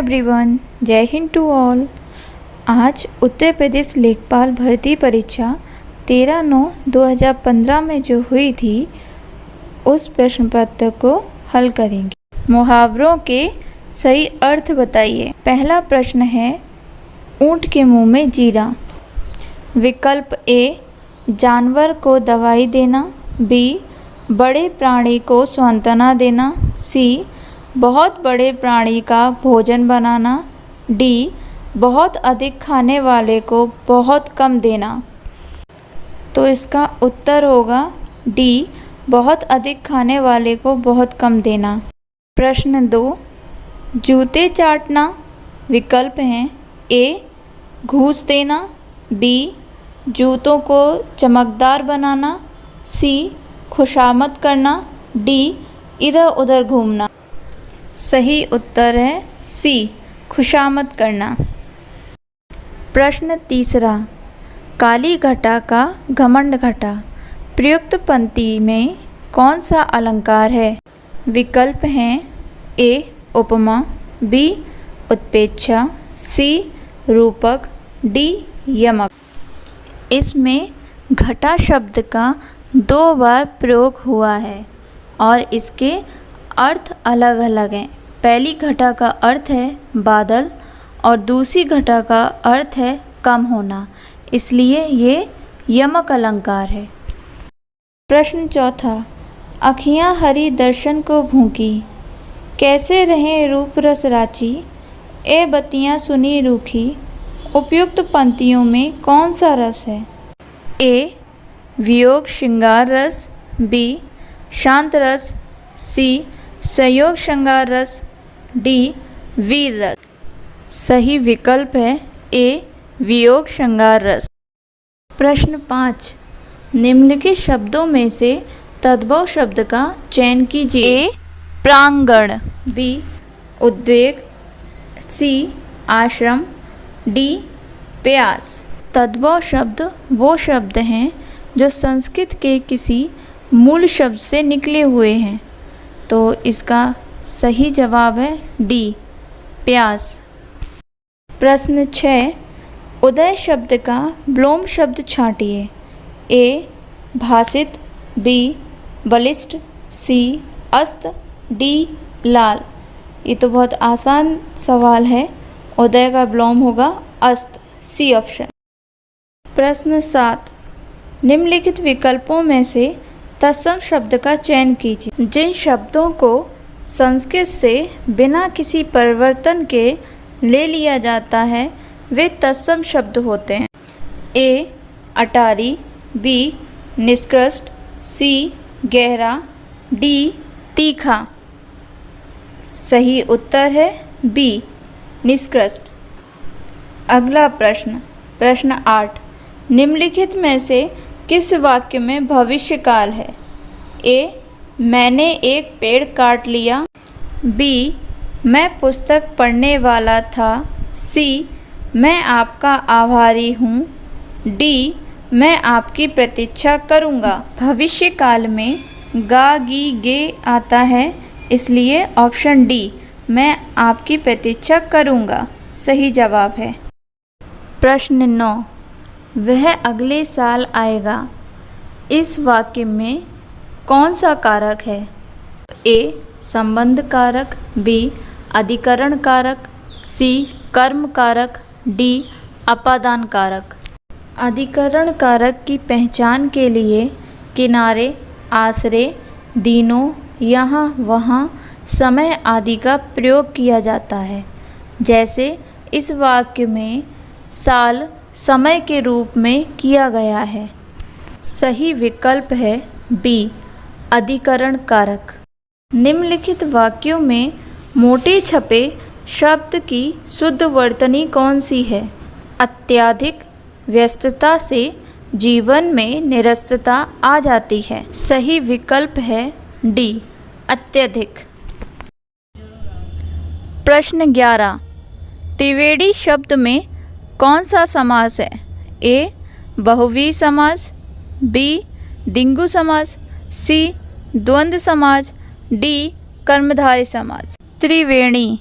Everyone, जय Hind to all. आज उत्तर प्रदेश लेखपाल भर्ती परीक्षा 13/9/2015 में जो हुई थी उस प्रश्न पत्र को हल करेंगे। मुहावरों के सही अर्थ बताइए। पहला प्रश्न है, ऊंट के मुंह में जीरा। विकल्प ए, जानवर को दवाई देना। बी, बड़े प्राणी को सांत्वना देना। सी, बहुत बड़े प्राणी का भोजन बनाना। डी, बहुत अधिक खाने वाले को बहुत कम देना। तो इसका उत्तर होगा डी, बहुत अधिक खाने वाले को बहुत कम देना। प्रश्न 2, जूते चाटना। विकल्प हैं ए, घूस देना। बी, जूतों को चमकदार बनाना। सी, खुशामद करना। डी, इधर उधर घूमना। सही उत्तर है सी, खुशामद करना। प्रश्न 3, काली घटा का घमंड घटा। प्रयुक्त पंक्ति में कौन सा अलंकार है? विकल्प हैं ए, उपमा। बी, उत्प्रेक्षा। सी, रूपक। डी, यमक। इसमें घटा शब्द का 2 बार प्रयोग हुआ है और इसके अर्थ अलग अलग हैं। पहली घटा का अर्थ है बादल और दूसरी घटा का अर्थ है कम होना, इसलिए ये यमक अलंकार है। प्रश्न 4, अखियाँ हरि दर्शन को भूखी। कैसे रहें रूप रस राची, ए बतियाँ सुनी रूखी। उपयुक्त पंक्तियों में कौन सा रस है? ए, वियोग श्रृंगार रस। बी, शांत रस। सी, संयोग श्रृंगार रस। डी, वीर रस। सही विकल्प है ए, वियोग श्रृंगार रस। प्रश्न 5, निम्नलिखित शब्दों में से तद्भव शब्द का चयन कीजिए। ए, प्रांगण। बी, उद्वेग। सी, आश्रम। डी, प्यास। तद्भव शब्द वो शब्द हैं जो संस्कृत के किसी मूल शब्द से निकले हुए हैं, तो इसका सही जवाब है डी, प्यास। प्रश्न 6, उदय शब्द का विलोम शब्द छांटिए। ए, भासित। बी, बलिष्ठ। सी, अस्त। डी, लाल। ये तो बहुत आसान सवाल है। उदय का विलोम होगा अस्त, सी ऑप्शन। प्रश्न 7, निम्नलिखित विकल्पों में से तत्सम शब्द का चयन कीजिए। जिन शब्दों को संस्कृत से बिना किसी परिवर्तन के ले लिया जाता है वे तत्सम शब्द होते हैं। ए, अटारी। बी, निष्कृष्ट। सी, गहरा। डी, तीखा। सही उत्तर है बी, निष्कृष्ट। अगला प्रश्न, प्रश्न 8, निम्नलिखित में से किस वाक्य में भविष्य काल है? ए, मैंने एक पेड़ काट लिया। बी, मैं पुस्तक पढ़ने वाला था। सी, मैं आपका आभारी हूँ। डी, मैं आपकी प्रतीक्षा करूँगा। भविष्य काल में गा, गी, गे आता है, इसलिए ऑप्शन डी, मैं आपकी प्रतीक्षा करूँगा, सही जवाब है। प्रश्न 9, वह अगले साल आएगा। इस वाक्य में कौन सा कारक है? ए, संबंध कारक। बी, अधिकरण कारक। सी, कर्म कारक। डी, अपादान कारक। अधिकरण कारक की पहचान के लिए किनारे, आश्रय, दिनों, यहाँ वहाँ, समय आदि का प्रयोग किया जाता है। जैसे इस वाक्य में साल समय के रूप में किया गया है। सही विकल्प है बी, अधिकरण कारक। निम्नलिखित वाक्यों में मोटे छपे शब्द की शुद्ध वर्तनी कौन सी है? अत्यधिक व्यस्तता से जीवन में निरस्तता आ जाती है। सही विकल्प है डी, अत्यधिक। प्रश्न 11, त्रिवेणी शब्द में कौन सा समास है? ए, बहुव्रीहि समास। बी, द्विगु समास। सी, द्वंद्व समास। डी, कर्मधारय समास। त्रिवेणी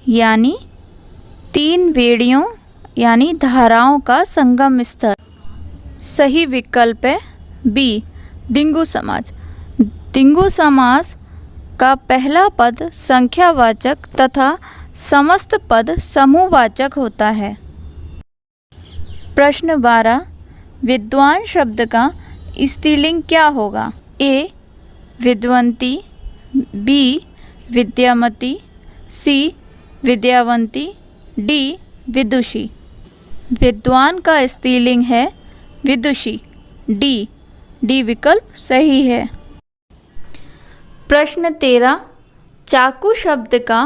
यानी 3 बेड़ियों यानी धाराओं का संगम स्थल। सही विकल्प है बी दिंगु समाज। दिंगु समास का पहला पद संख्यावाचक तथा समस्त पद समूहवाचक होता है। प्रश्न 12 विद्वान शब्द का स्त्रीलिंग क्या होगा? ए विद्वंती, बी विद्यामती, सी विद्यावंती, डी विदुषी। विद्वान का स्त्रीलिंग है विदुषी। डी विकल्प सही है। प्रश्न 13 चाकू शब्द का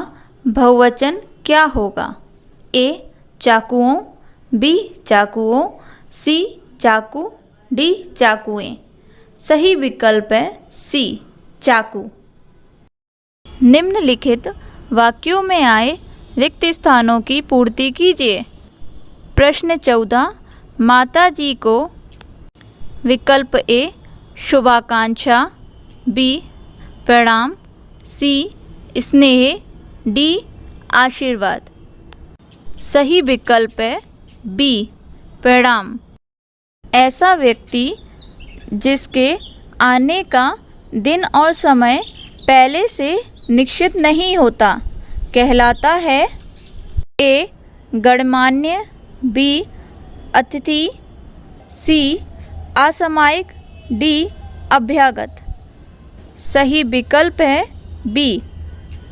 बहुवचन क्या होगा? ए चाकुओं, बी चाकुओं, सी चाकू, डी चाकुएं। सही विकल्प है सी चाकू। निम्नलिखित वाक्यों में आए रिक्त स्थानों की पूर्ति कीजिए। प्रश्न 14 माता जी को विकल्प ए शुभाकांक्षा, बी प्रणाम, सी स्नेह, डी आशीर्वाद। सही विकल्प है बी प्रणाम। ऐसा व्यक्ति जिसके आने का दिन और समय पहले से निश्चित नहीं होता कहलाता है ए गणमान्य, बी अतिथि, सी असामयिक, डी अभ्यागत। सही विकल्प है बी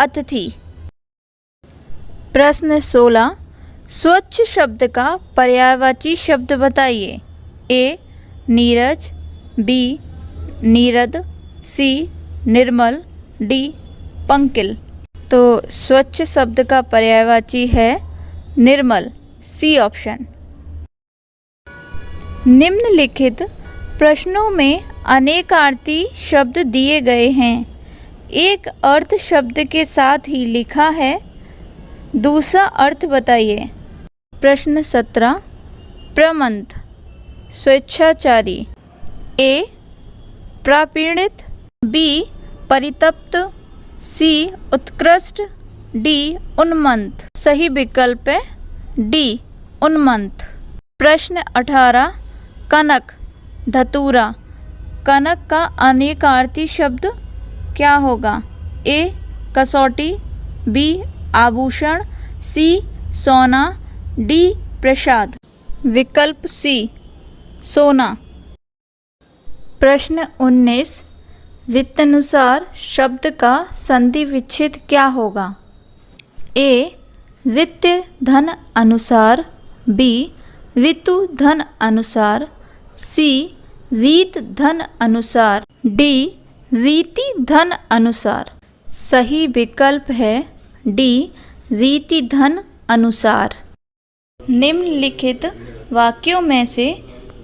अतिथि। प्रश्न 16 स्वच्छ शब्द का पर्यायवाची शब्द बताइए। ए नीरज, बी नीरद, सी निर्मल, डी पंकिल। तो स्वच्छ शब्द का पर्यायवाची है निर्मल, सी ऑप्शन। निम्नलिखित प्रश्नों में अनेकार्थी शब्द दिए गए हैं। एक अर्थ शब्द के साथ ही लिखा है, दूसरा अर्थ बताइए। प्रश्न 17 प्रमथ स्वेच्छाचारी। ए प्रापीड़ित, बी परितप्त, सी उत्कृष्ट, डी उन्मत्त। सही विकल्प है डी उन्मत्त। प्रश्न 18 कनक धतूरा। कनक का अनेकार्थी शब्द क्या होगा? ए कसौटी, बी आभूषण, सी सोना, डी प्रसाद। विकल्प सी सोना। प्रश्न 19 ऋतनुसार शब्द का संधि विच्छेद क्या होगा? ए ऋत धन अनुसार, बी ऋतु धन अनुसार, सी रीत धन अनुसार, डी रीति धन अनुसार। सही विकल्प है डी रीति धन अनुसार। निम्नलिखित वाक्यों में से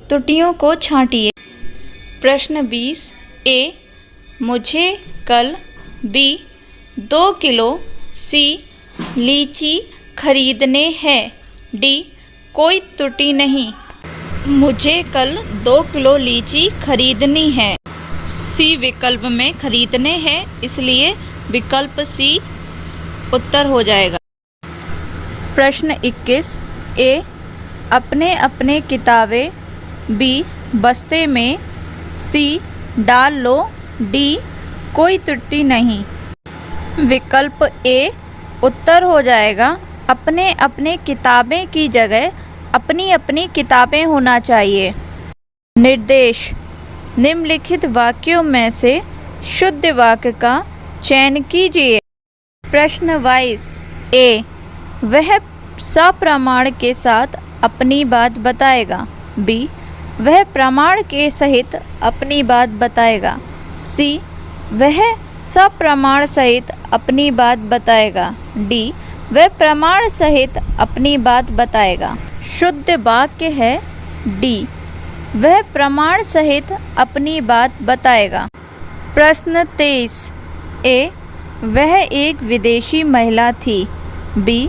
त्रुटियों को छांटिए। प्रश्न 20 ए मुझे कल, बी 2 किलो, सी लीची खरीदने हैं, डी कोई त्रुटि नहीं। मुझे कल 2 किलो लीची खरीदनी है। सी विकल्प में खरीदने हैं, इसलिए विकल्प सी उत्तर हो जाएगा। प्रश्न 21 ए अपने अपने किताबें, बी बस्ते में, सी डाल लो, डी कोई त्रुटि नहीं। विकल्प ए उत्तर हो जाएगा। अपने अपने किताबें की जगह अपनी अपनी किताबें होना चाहिए। निर्देश निम्नलिखित वाक्यों में से शुद्ध वाक्य का चयन कीजिए। प्रश्न 22 ए वह सप्रमाण के साथ अपनी बात बताएगा, बी वह प्रमाण के सहित अपनी बात बताएगा, सी वह सप्रमाण सहित अपनी बात बताएगा, डी वह प्रमाण सहित अपनी बात बताएगा। शुद्ध वाक्य है डी वह प्रमाण सहित अपनी बात बताएगा। प्रश्न 23 ए वह एक विदेशी महिला थी, बी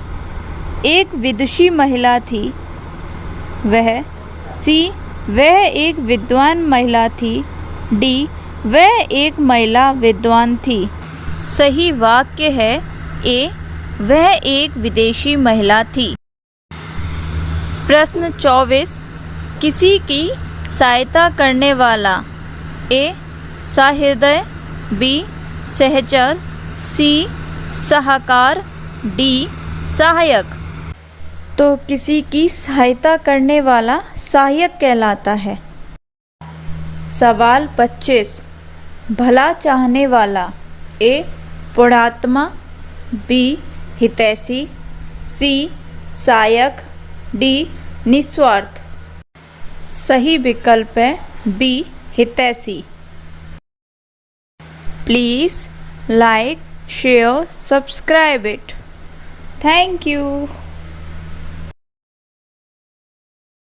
एक विदुषी महिला थी, वह सी वह एक विद्वान महिला थी, डी वह एक महिला विद्वान थी। सही वाक्य है ए वह एक विदेशी महिला थी। प्रश्न 24, किसी की सहायता करने वाला। ए सहृदय, बी सहचर, सी सहाकार, डी सहायक। तो किसी की सहायता करने वाला सहायक कहलाता है। सवाल 25, भला चाहने वाला। ए पुण्यात्मा, बी हितैषी, सी सहायक, डी निस्वार्थ। सही विकल्प है बी हितैषी। Please like, share, subscribe it. Thank you.